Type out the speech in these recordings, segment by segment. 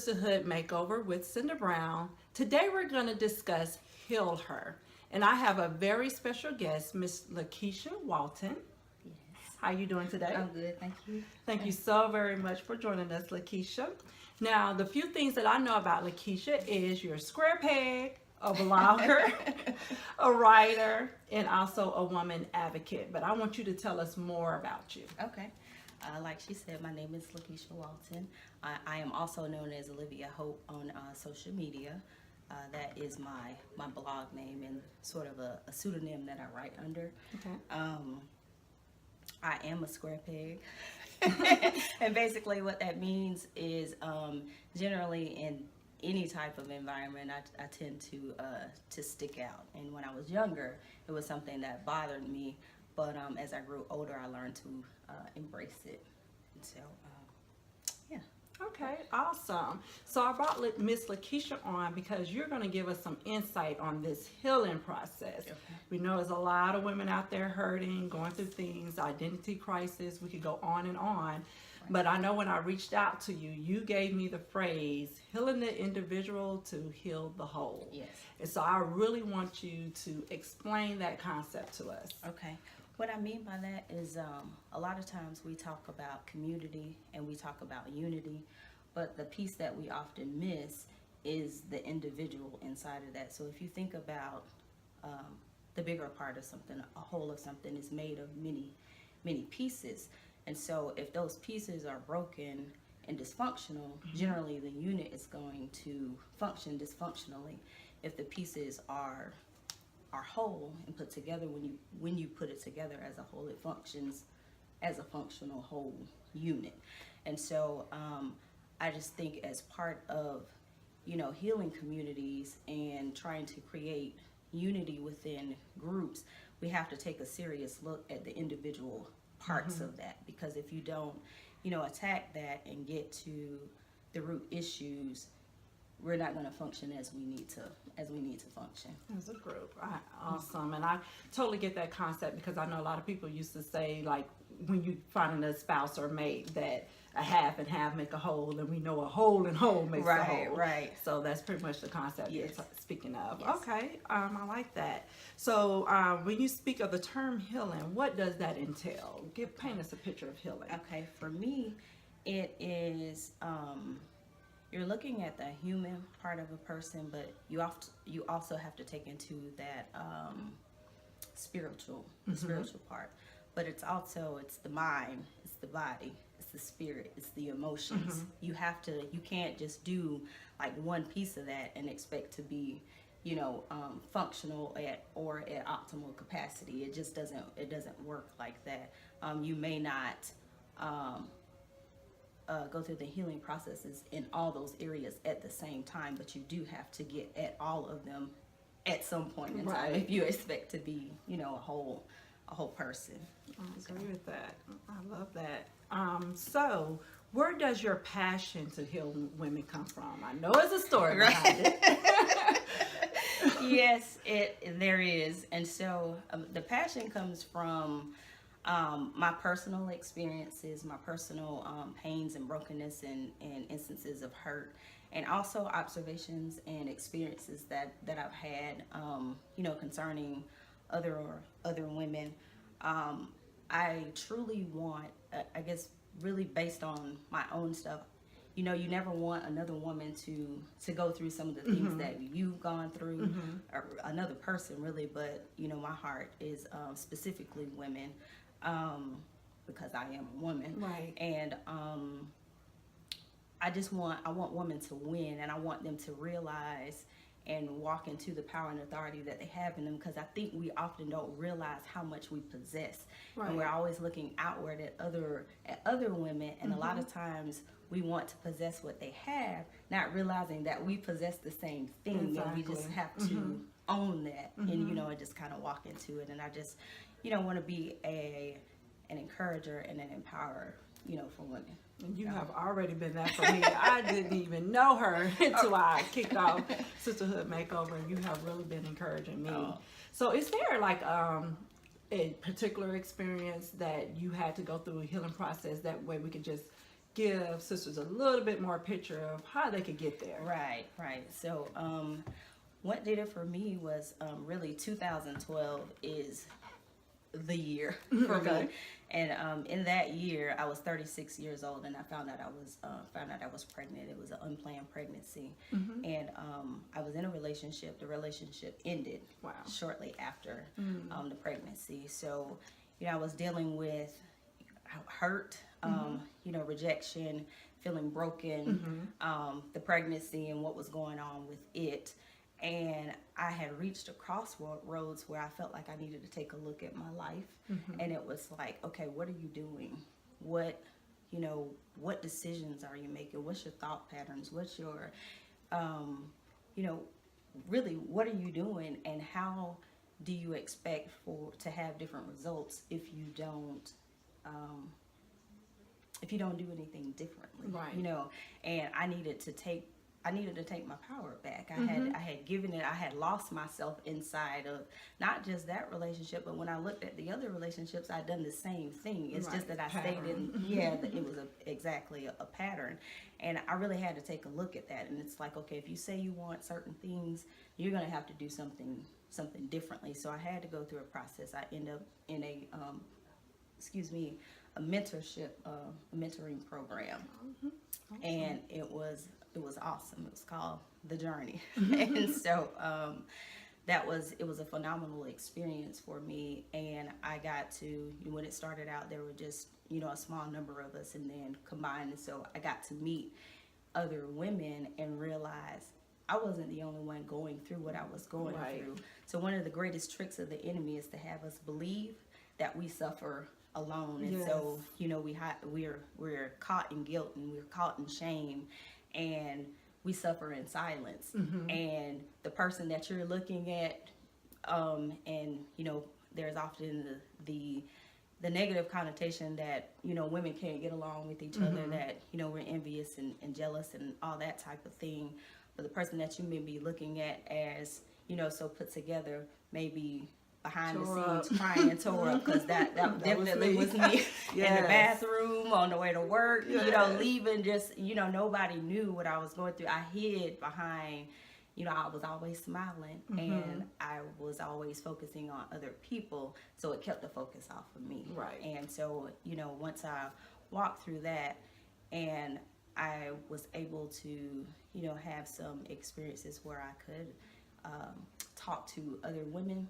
Sisterhood Makeover with Cinda Brown. Today we're going to discuss Heal Her. And I have a very special guest, Miss LaKeshia Walton. Yes. How you doing today? I'm good, thank you. Thank you so very much for joining us, LaKeshia. Now, the few things that I know about LaKeshia is you're a square peg, a blogger, a writer, and also a woman advocate. But I want you to tell us more about you. Okay. Like she said, my name is LaKeshia Walton. I am also known as Olivia Hope on social media. That is my blog name and sort of a pseudonym that I write under. Okay. I am a square peg. And basically what that means is generally in any type of environment, I tend to stick out. And when I was younger, it was something that bothered me. But as I grew older, I learned to embrace it. And so, yeah. Okay, awesome. So I brought Miss LaKeshia on because you're going to give us some insight on this healing process. Okay. We know there's a lot of women out there hurting, going through things, identity crisis. We could go on and on. Right. But I know when I reached out to you, you gave me the phrase, healing the individual to heal the whole. Yes. And so I really want you to explain that concept to us. Okay. What I mean by that is a lot of times we talk about community and we talk about unity, but the piece that we often miss is the individual inside of that. So if you think about the bigger part of something, a whole of something is made of many pieces. And so if those pieces are broken and dysfunctional, generally the unit is going to function dysfunctionally. If the pieces are whole and put together, when you put it together as a whole, it functions as a functional whole unit. And so I just think as part of healing communities and trying to create unity within groups, we have to take a serious look at the individual parts of that, because if you don't attack that and get to the root issues, we're not going to function as we need to function as a group. Awesome. And I totally get that concept, because I know a lot of people used to say, like, when you find a spouse or mate, that a half and half make a whole, and we know a whole and whole makes a whole. Right. So that's pretty much the concept Yes. you're speaking of. Yes. Okay. I like that. So when you speak of the term healing, what does that entail? Paint us a picture of healing. Okay. For me, it is you're looking at the human part of a person, but you also have to take into that spiritual part. But it's the mind, it's the body, it's the spirit, it's the emotions. You can't just do like one piece of that and expect to be functional at optimal capacity. It just doesn't work like that. You may not go through the healing processes in all those areas at the same time, but you do have to get at all of them at some point in time if you expect to be a whole person. I agree with that. I love that. So where does your passion to heal women come from? I know it's a story behind it. Yes, there is. And so the passion comes from my personal experiences, my personal pains and brokenness and instances of hurt, and also observations and experiences that I've had, concerning other women. I truly want, I guess, really based on my own stuff. You never want another woman to go through some of the things that you've gone through, or another person really, but my heart is specifically women. Because I am a woman, right? And I want women to win, and I want them to realize and walk into the power and authority that they have in them, because I think we often don't realize how much we possess, and we're always looking outward at other women, and a lot of times we want to possess what they have, not realizing that we possess the same thing, and we just have to own that, and just kind of walk into it. And I just want to be an encourager and an empowerer, for women. And you have already been that for me. I didn't even know her until I kicked off Sisterhood Makeover, and you have really been encouraging me. So is there like a particular experience that you had to go through a healing process, that way we could just give sisters a little bit more picture of how they could get there. Right, right. So, what did it for me was really 2012 is the year for Okay. me. And in that year, I was 36 years old, and I found out I was pregnant. It was an unplanned pregnancy, and I was in a relationship. The relationship ended Wow. shortly after the pregnancy. So, I was dealing with hurt, rejection, feeling broken, the pregnancy and what was going on with it. And I had reached a crossroads where I felt like I needed to take a look at my life. And it was like, okay, what are you doing? What decisions are you making? What's your thought patterns? What's your, really, what are you doing? And how do you expect to have different results if you don't do anything differently? Right. And I needed to take my power back. I had given it. I had lost myself inside of not just that relationship, but when I looked at the other relationships, I'd done the same thing. It's just that I stayed in. Yeah, it was exactly a pattern, and I really had to take a look at that. And it's like, okay, if you say you want certain things, you're gonna have to do something differently. So I had to go through a process. I ended up in a mentoring program, and it was awesome. It was called The Journey. And so it was a phenomenal experience for me. And I got to, when it started out, there were just, a small number of us, and then combined. And so I got to meet other women and realize I wasn't the only one going through what I was going through. So one of the greatest tricks of the enemy is to have us believe that we suffer alone. And so, we're caught in guilt, and we're caught in shame, and we suffer in silence. And the person that you're looking at, there's often the negative connotation that, women can't get along with each other, that, we're envious and jealous and all that type of thing. But the person that you may be looking at as, so put together, maybe behind the scenes crying and tore up, because that definitely was me. In the bathroom, on the way to work, leaving, just, nobody knew what I was going through. I hid behind, I was always smiling, and I was always focusing on other people, so it kept the focus off of me. Right. And so, once I walked through that, and I was able to, have some experiences where I could talk to other women,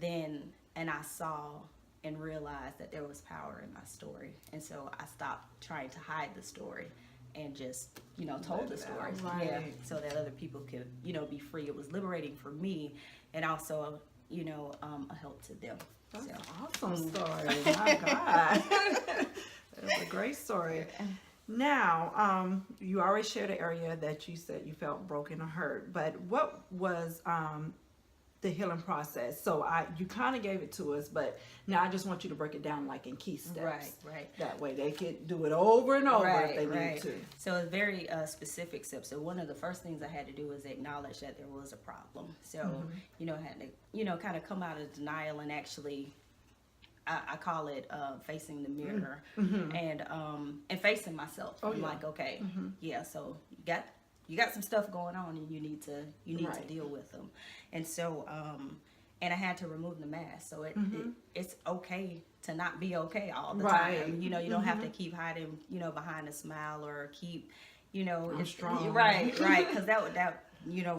and I saw and realized that there was power in my story. And so I stopped trying to hide the story and just, told the story. Right. So that other people could, be free. It was liberating for me, and also, a help to them. That's so. an awesome story. My God. That's a great story. Now, you already shared an area that you said you felt broken or hurt, but what was the healing process? So you kind of gave it to us, but now I just want you to break it down like in key steps. Right. That way they could do it over and over if they need to. So it's very specific steps. So one of the first things I had to do was acknowledge that there was a problem. So, I had to, kind of come out of denial and actually, I call it facing the mirror and facing myself. I'm like, okay, so you got some stuff going on, and you need to deal with them. And so and I had to remove the mask. So it's okay to not be okay all the time. You don't have to keep hiding, behind a smile, or keep, I'm strong. Right, because that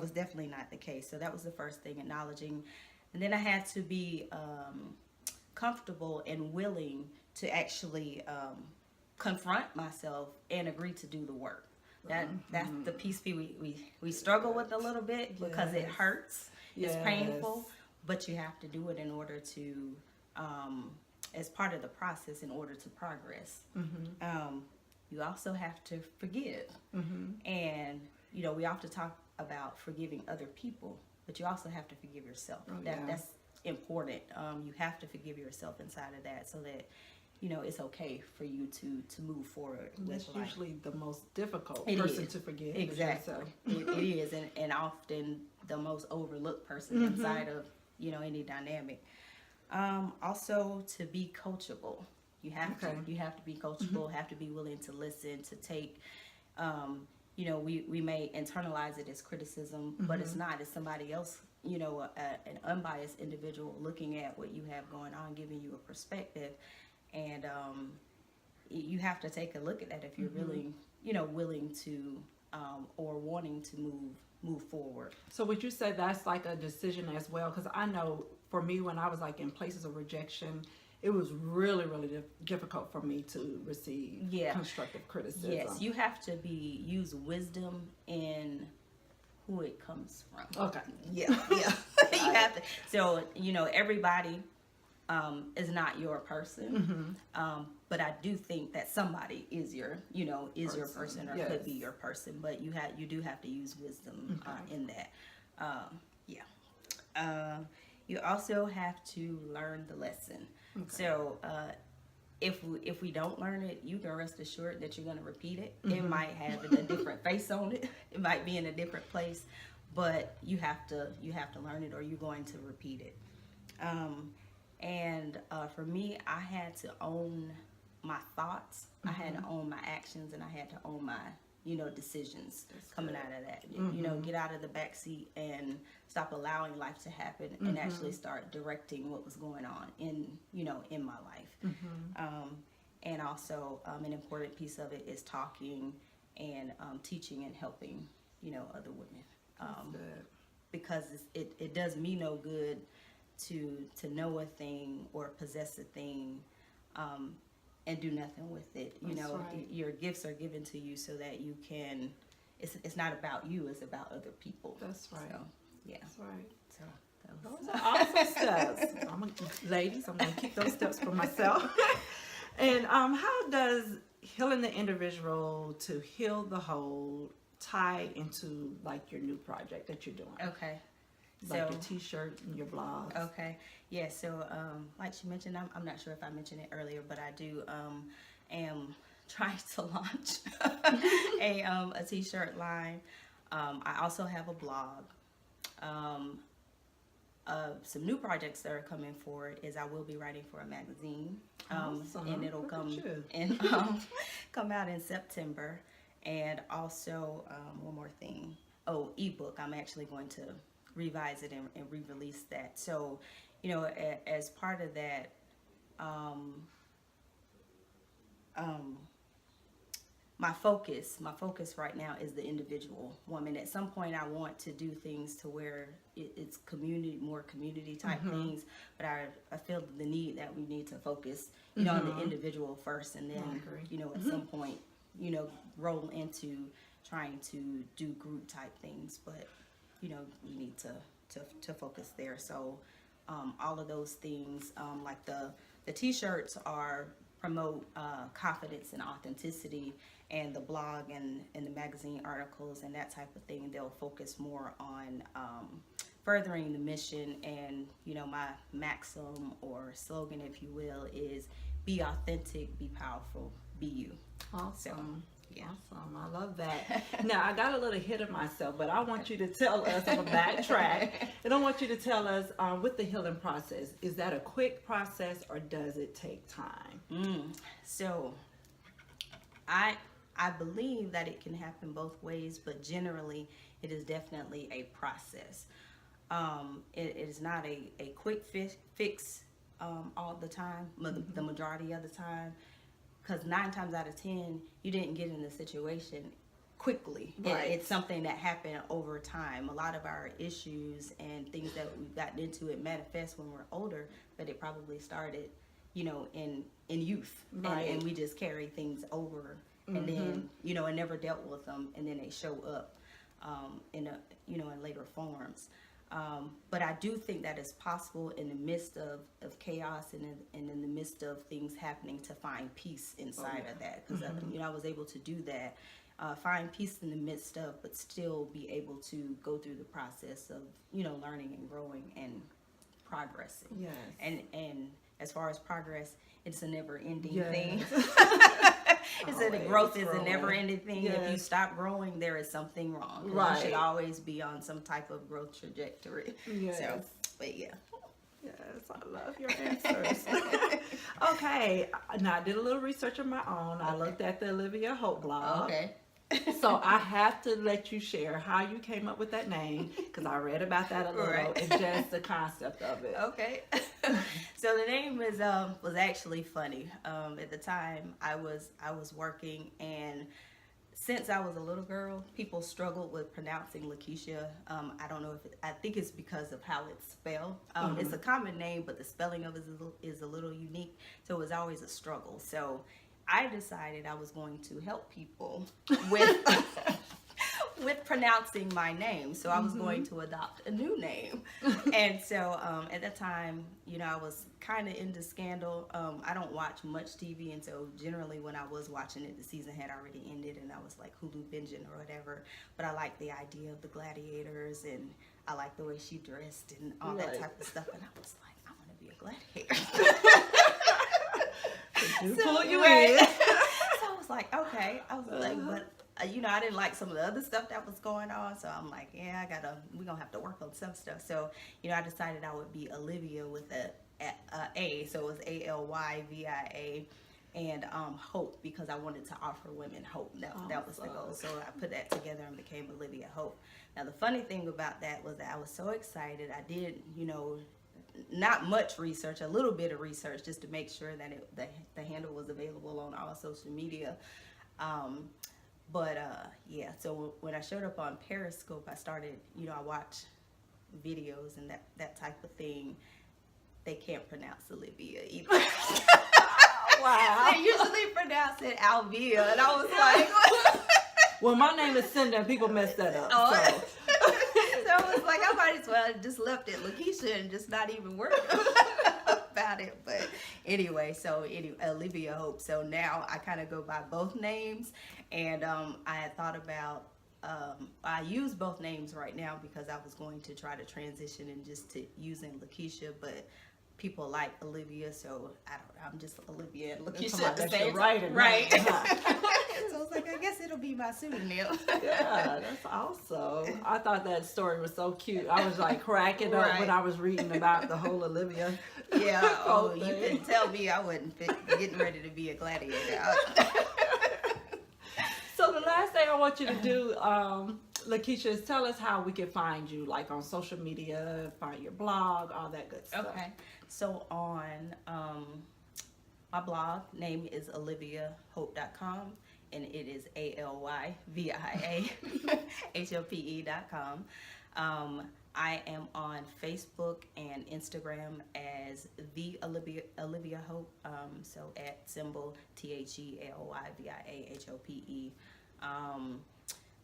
was definitely not the case. So that was the first thing, acknowledging. And then I had to be comfortable and willing to actually confront myself and agree to do the work. That's the piece we struggle with a little bit, because it hurts. It's painful, but you have to do it in order to, as part of the process, in order to progress. You also have to forgive, and we often talk about forgiving other people, but you also have to forgive yourself. That's important. You have to forgive yourself inside of that, so that it's okay for you to move forward. That's usually the most difficult to forgive. Exactly. It is, and often the most overlooked person inside of any dynamic. Also, to be coachable. You have to. You have to be coachable. Have to be willing to listen, to take. You know, we may internalize it as criticism, but it's not. It's somebody else. You know, an unbiased individual looking at what you have going on, giving you a perspective, and you have to take a look at that if you're really, you know, willing to or wanting to move forward. So would you say that's like a decision as well? Because I know for me, when I was like in places of rejection, it was really, really difficult for me to receive constructive criticism. Yes, you have to use wisdom in who it comes from. Okay. Yeah. You have to. So, you know, everybody is not your person. But I do think that somebody is your person or could be your person. But you do have to use wisdom in that. You also have to learn the lesson. So if we don't learn it, you can rest assured that you're going to repeat it. It might have a different face on it. It might be in a different place, but you have to learn it, or you're going to repeat it. And for me, I had to own my thoughts. I had to own my actions, and I had to own my decisions. That's coming out of that. Get out of the back seat and stop allowing life to happen, and actually start directing what was going on in my life. And also an important piece of it is talking and teaching and helping other women, because it does me no good to know a thing or possess a thing and do nothing with it. Your gifts are given to you so that you can. It's not about you; it's about other people. That's right. So, yeah, that's right. So those are awesome steps. Ladies, I'm gonna keep those steps for myself. And how does healing the individual to heal the whole tie into like your new project that you're doing? Okay. Like your t-shirt and your blogs. Okay. Yeah, so like she mentioned, I'm not sure if I mentioned it earlier, but I do am trying to launch a t-shirt line. I also have a blog. Some new projects that are coming forward is I will be writing for a magazine. Awesome. And it'll come out in September. And also one more thing. Ebook. I'm actually going to revise it and re-release that. So, as part of that, my focus right now is the individual woman. At some point, I want to do things to where it's more community type things, but I feel the need that we need to focus, on the individual first, and then, at some point, roll into trying to do group type things, but we need to focus there. So all of those things, like the t-shirts are promote confidence and authenticity, and the blog and the magazine articles and that type of thing, they'll focus more on furthering the mission. And my maxim or slogan, if you will, is be authentic, be powerful, be you. Awesome. So, yeah. Awesome. I love that. Now, I got a little hit of myself, but I want you to tell us, I'm going to backtrack, and I want you to tell us with the healing process, is that a quick process or does it take time? So, I believe that it can happen both ways, but generally it is definitely a process. It is not a quick fix all the time, the majority of the time. Because 9 times out of 10, you didn't get in the situation quickly. Right. It's something that happened over time. A lot of our issues and things that we've gotten into, it manifests when we're older, but it probably started, in youth. Right. And we just carry things over, and then, and never dealt with them, and then they show up in later forms. But I do think that it's possible in the midst of chaos and in the midst of things happening to find peace inside of that. Because I was able to do that, find peace in the midst of, but still be able to go through the process of learning and growing and progressing. Yes. And as far as progress, it's a never-ending Yes. thing. It said that growth is a never-ending thing. Yes. If you stop growing, there is something wrong. Right. You should always be on some type of growth trajectory. Yes. So, but yeah. Yes, I love your answers. Okay, now I did a little research of my own. I looked at the Olivia Hope blog. Okay. So I have to let you share how you came up with that name because I read about that a little Right. and just the concept of it. Okay. So the name was actually funny. At the time I was working, and since I was a little girl, people struggled with pronouncing LaKeshia. I don't know I think it's because of how it's spelled. It's a common name, but the spelling of it is a little unique. So it was always a struggle. So I decided I was going to help people with with pronouncing my name. So I was going to adopt a new name. And so at that time, I was kind of into Scandal. I don't watch much TV, and so generally when I was watching it, the season had already ended, and I was like Hulu binging or whatever. But I liked the idea of the gladiators, and I liked the way she dressed and all that type of stuff. And I was like, I want to be a gladiator. Pull you in. So I was like, okay. I was like, but I didn't like some of the other stuff that was going on. So I'm like, yeah, we're gonna have to work on some stuff. So I decided I would be Olivia with a so it was ALYVIA, and Hope, because I wanted to offer women hope. That was the goal. So I put that together and became Olivia Hope. Now the funny thing about that was that I was so excited. I did, not much research, a little bit of research just to make sure that the handle was available on all social media. Yeah, so when I showed up on Periscope, I started, I watch videos and that type of thing. They can't pronounce Olivia either. Wow. They usually pronounce it Alvia, and I was like, well, my name is Cinda, and people mess that up. Oh. So. So I was like, I might as well just left it LaKeshia and just not even worry about it. But anyway, Olivia Hope. So now I kind of go by both names, and I had thought about, I use both names right now because I was going to try to transition and just to using LaKeshia, but people like Olivia, so I'm just Olivia and LaKeshia at the same time. Right. So I was like, I guess it'll be my pseudonym. Yeah, that's awesome. I thought that story was so cute. I was like cracking up when I was reading about the whole Olivia. Yeah, oh, you couldn't tell me I wasn't getting ready to be a gladiator. So the last thing I want you to do, LaKeshia, is tell us how we can find you, like on social media, find your blog, all that good stuff. Okay, so on my blog name is oliviahope.com, and it is ALYVIAHOPE.com. I am on Facebook and Instagram as the Olivia Hope, so at symbol THEALYVIAHOPE.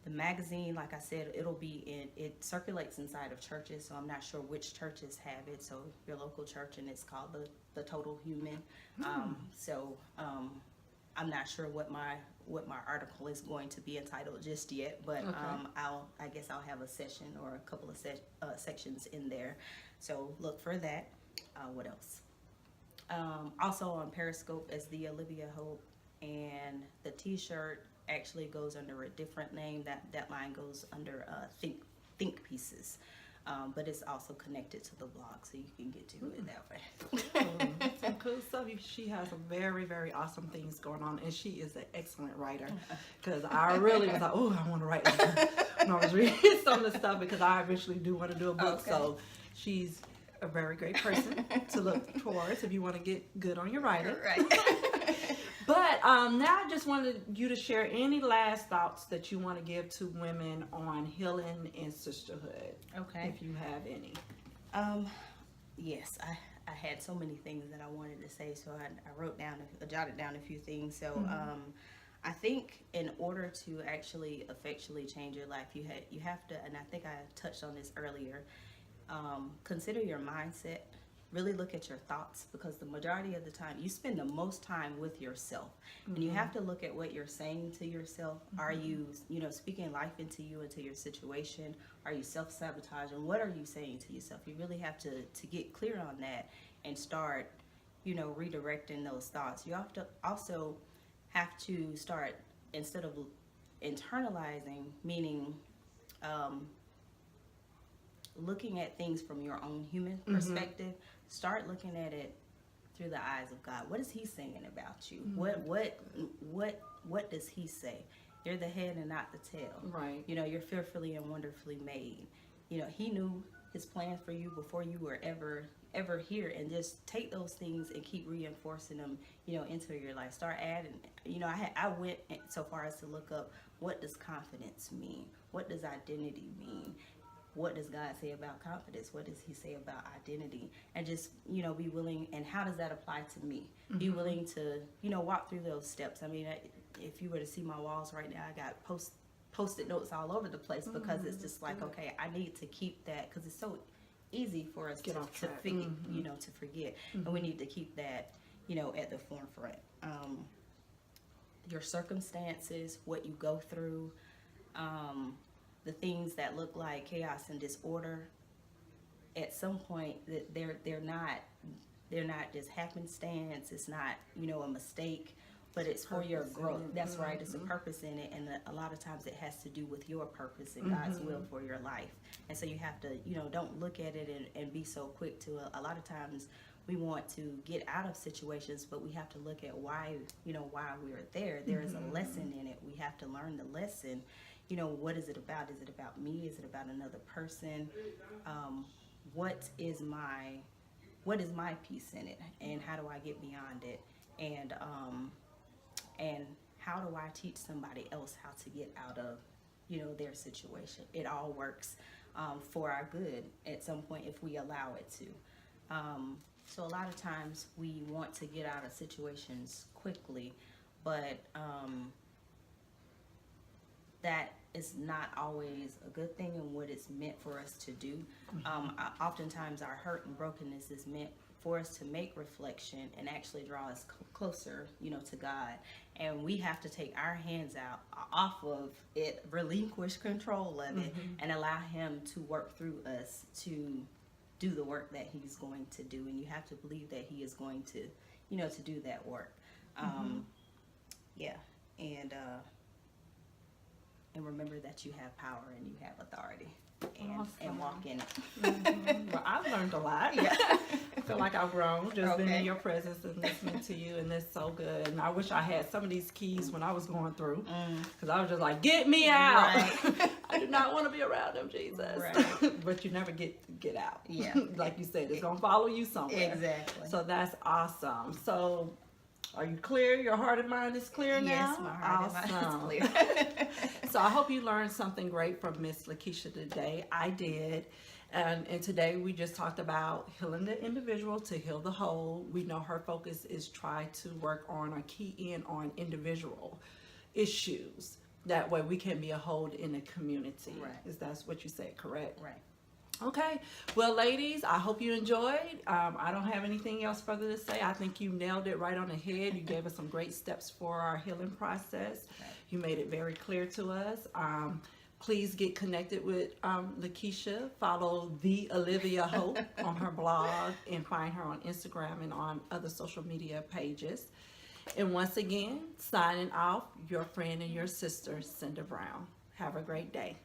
The magazine, like I said, it circulates inside of churches, so I'm not sure which churches have it. So your local church, and it's called the Total Human. I'm not sure what my article is going to be entitled just yet, but I guess I'll have a session or a couple of sections in there. So look for that. What else? Also on Periscope as the Olivia Hope, and the T-shirt actually goes under a different name. That line goes under think pieces, but it's also connected to the blog, so you can get to it that way. Some cool stuff. She has some very, very awesome things going on, and she is an excellent writer. Because I really was like, oh, I want to write like her when I was reading some of the stuff, because I eventually do want to do a book. Okay. So she's a very great person to look towards if you want to get good on your writing. Right. But now I just wanted you to share any last thoughts that you want to give to women on healing and sisterhood. Okay. If you have any. Yes, I had so many things that I wanted to say, so I jotted down a few things. So I think in order to actually effectually change your life, you have to, and I think I touched on this earlier, consider your mindset. Really look at your thoughts, because the majority of the time you spend the most time with yourself, and you have to look at what you're saying to yourself. Are you speaking life into you, into your situation? Are you self-sabotaging? What are you saying to yourself? You really have to get clear on that and start redirecting those thoughts. You also have to start, instead of internalizing, meaning looking at things from your own human perspective, start looking at it through the eyes of God. What is He saying about you? What does He say? You're the head and not the tail. Right. You know, you're fearfully and wonderfully made. You know, He knew His plan for you before you were ever here, and just take those things and keep reinforcing them, you know, into your life. Start adding, you know, I went so far as to look up, what does confidence mean? What does identity mean? What does God say about confidence? What does He say about identity? And just, you know, be willing, and how does that apply to me? Be willing to, you know, walk through those steps. I mean, if you were to see my walls right now, I got post-it notes all over the place, because it's just like, okay, I need to keep that, because it's so easy for us to forget, you know, to forget. And we need to keep that, you know, at the forefront. Your circumstances, what you go through, the things that look like chaos and disorder, at some point that they're not just happenstance. It's not, you know, a mistake, but it's for your growth. That's right. It's a purpose in it, and a lot of times it has to do with your purpose and God's will for your life. And so you have to, you know, don't look at it and be so quick to. A lot of times we want to get out of situations, but we have to look at why, you know, why we're there. There is a lesson in it. We have to learn the lesson. You know, what is it about? Is it about me? Is it about another person? What is my piece in it, and how do I get beyond it? And how do I teach somebody else how to get out of, you know, their situation? It all works for our good at some point if we allow it to. So a lot of times we want to get out of situations quickly, but that is not always a good thing and what it's meant for us to do. Oftentimes our hurt and brokenness is meant for us to make reflection and actually draw us closer, you know, to God. And we have to take our hands off of it, relinquish control of it, and allow Him to work through us to do the work that He's going to do. And you have to believe that He is going to, you know, to do that work. Yeah. And remember that you have power and you have authority, and walk in it. Well, I've learned a lot. Yeah. I feel like I've grown just being in your presence and listening to you, and it's so good. And I wish I had some of these keys when I was going through, because I was just like, get me out. Right. I do not want to be around them, Jesus. Right. But you never get out. Yeah. Like you said, it's going to follow you somewhere. Exactly. So that's awesome. So are you clear? Your heart and mind is clear now? Yes, my heart and mind is clear. So I hope you learned something great from Miss LaKeshia today. I did. And today we just talked about healing the individual to heal the whole. We know her focus is try to work on or key in on individual issues. That way we can be a whole in the community. Right. Is that what you said, correct? Right. Okay. Well, ladies, I hope you enjoyed. I don't have anything else further to say. I think you nailed it right on the head. You gave us some great steps for our healing process. Right. You made it very clear to us. Please get connected with LaKeshia. Follow the Olivia Hope on her blog, and find her on Instagram and on other social media pages. And once again, signing off, your friend and your sister, Cinda Brown. Have a great day.